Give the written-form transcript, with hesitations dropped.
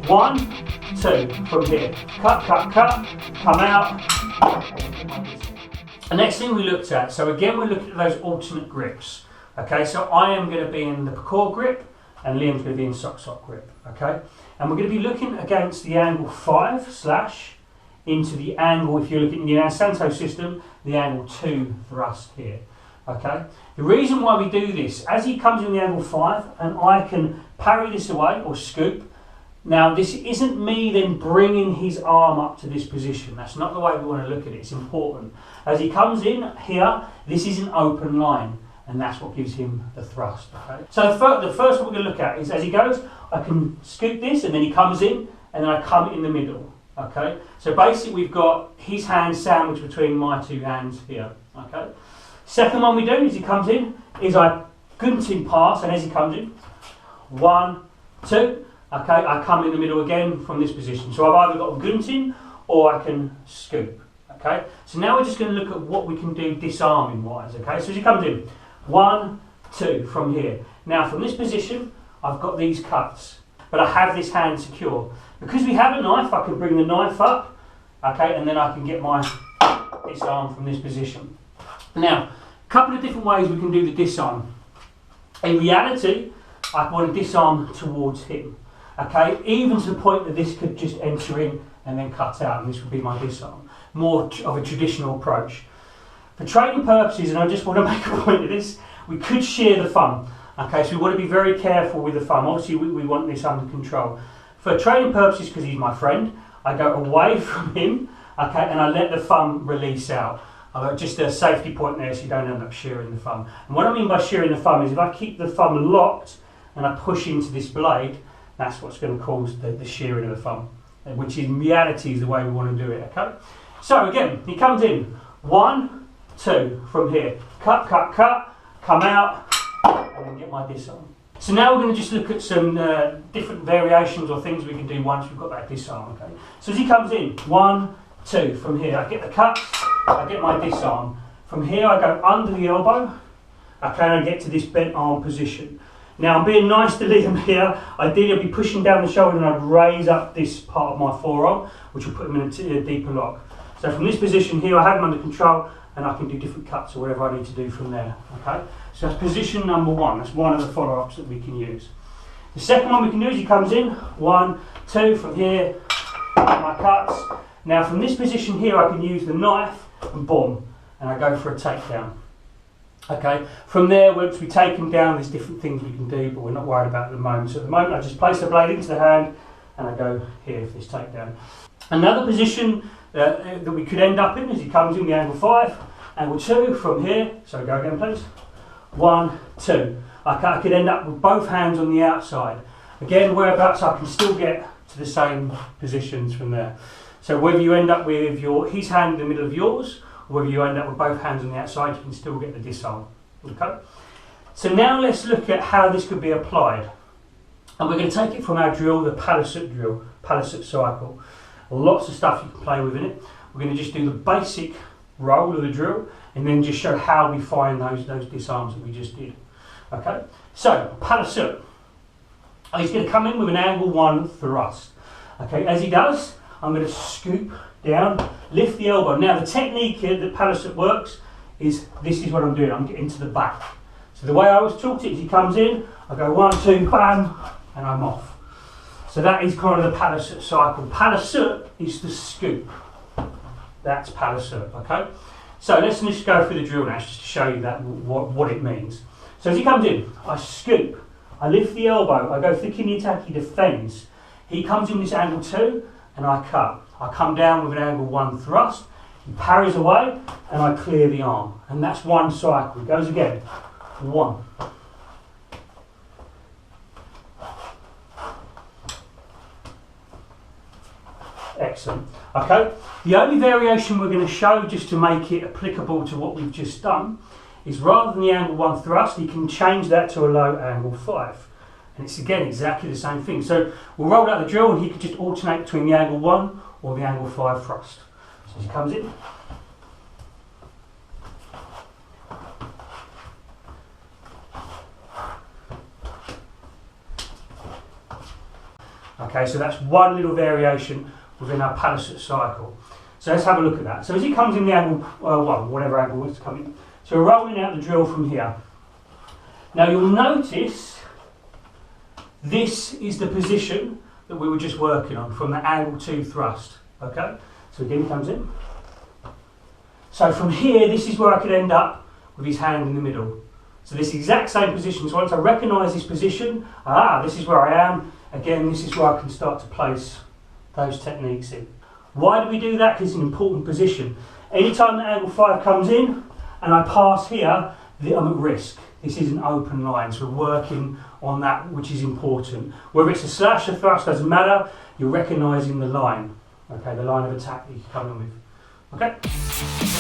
1, 2, from here. Cut, cut, cut, come out. The next thing we looked at, so again we're looking at those alternate grips. Okay, so I am going to be in the core grip and Liam's going to be in sock grip. Okay, and we're going to be looking against the angle 5/ into the angle, if you're looking in the Santo system, the angle 2 thrust here. Okay, the reason why we do this, as he comes in the angle 5 and I can parry this away or scoop. Now this isn't me then bringing his arm up to this position. That's not the way we want to look at it. It's important. As he comes in here, this is an open line and that's what gives him the thrust. Okay? So the first one we're going to look at is as he goes, I can scoop this and then he comes in and then I come in the middle. Okay, so basically we've got his hand sandwiched between my two hands here. Okay. Second one we do is he comes in, is I gunting pass, and as he comes in, 1, 2. Okay, I come in the middle again from this position. So I've either got gunting or I can scoop. Okay, so now we're just going to look at what we can do disarming wise. Okay, so as he comes in, 1, 2 from here. Now from this position, I've got these cuts, but I have this hand secure. Because we have a knife, I can bring the knife up, okay, and then I can get my disarm from this position. Now, a couple of different ways we can do the disarm. In reality, I want to disarm towards him, okay, even to the point that this could just enter in and then cut out, and this would be my disarm. More of a traditional approach. For training purposes, and I just want to make a point of this, we could shear the thumb, okay, so we want to be very careful with the thumb. Obviously, we want this under control. For training purposes, because he's my friend, I go away from him, okay, and I let the thumb release out. I've got just a safety point there so you don't end up shearing the thumb. And what I mean by shearing the thumb is if I keep the thumb locked and I push into this blade, that's what's going to cause the shearing of the thumb, which in reality is the way we want to do it, okay? So again, he comes in, 1, 2, from here. Cut, cut, cut, come out, and then get my disarm. So now we're going to just look at some different variations or things we can do once we've got that disarm. Okay. So as he comes in, 1, 2, from here, I get the cut, I get my disarm. From here I go under the elbow, okay, and I get to this bent arm position. Now I'm being nice to Liam here. Ideally I'd be pushing down the shoulder and I'd raise up this part of my forearm, which will put him in a deeper lock. So from this position here I have him under control and I can do different cuts or whatever I need to do from there. Okay. So that's position number 1. That's one of the follow-ups that we can use. The second one we can do is he comes in, 1, 2, from here, my cuts. Now from this position here I can use the knife and boom, and I go for a takedown. Okay, from there once we take him down there's different things we can do but we're not worried about at the moment. So at the moment I just place the blade into the hand and I go here for this takedown. Another position that we could end up in is he comes in the angle 5, angle 2 from here, so go again please. 1, 2. I could end up with both hands on the outside. Again, whereabouts I can still get to the same positions from there. So whether you end up with his hand in the middle of yours, or whether you end up with both hands on the outside, you can still get the disarm. Okay. So now let's look at how this could be applied. And we're going to take it from our drill, the Palasut drill, Palasut cycle. Lots of stuff you can play with in it. We're going to just do the basic roll of the drill and then just show how we find those disarms that we just did. Okay, so Palasut, he's going to come in with an angle 1 thrust. Okay, as he does, I'm going to scoop down, lift the elbow. Now the technique here that Palasut works is, this is what I'm doing, I'm getting to the back. So the way I was taught it is he comes in, I go 1, 2, bam, and I'm off. So that is kind of the Palasut cycle. Palasut is the scoop. That's Palasut, okay? So let's just go through the drill now just to show you that what it means. So as he comes in, I scoop, I lift the elbow, I go for the kini-taki defence. He comes in this angle 2 and I cut. I come down with an angle 1 thrust, he parries away and I clear the arm. And that's one cycle. It goes again. 1. Excellent. Okay, the only variation we're going to show just to make it applicable to what we've just done is rather than the angle 1 thrust, you can change that to a low angle 5. And it's again exactly the same thing. So we'll roll out the drill and he can just alternate between the angle 1 or the angle 5 thrust. So he comes in. Okay, so that's one little variation within our Palasut cycle. So let's have a look at that. So as he comes in the angle 1, whatever angle it's coming, so we're rolling out the drill from here. Now you'll notice this is the position that we were just working on from the angle 2 thrust. Okay, so again he comes in. So from here, this is where I could end up with his hand in the middle. So this exact same position. So once I recognise this position, this is where I am. Again, this is where I can start to place those techniques in. Why do we do that? Because it's an important position. Anytime the angle 5 comes in and I pass here, I'm at risk. This is an open line, so we're working on that, which is important. Whether it's a slash or thrust, doesn't matter. You're recognising the line, okay, the line of attack that you're coming with. Okay.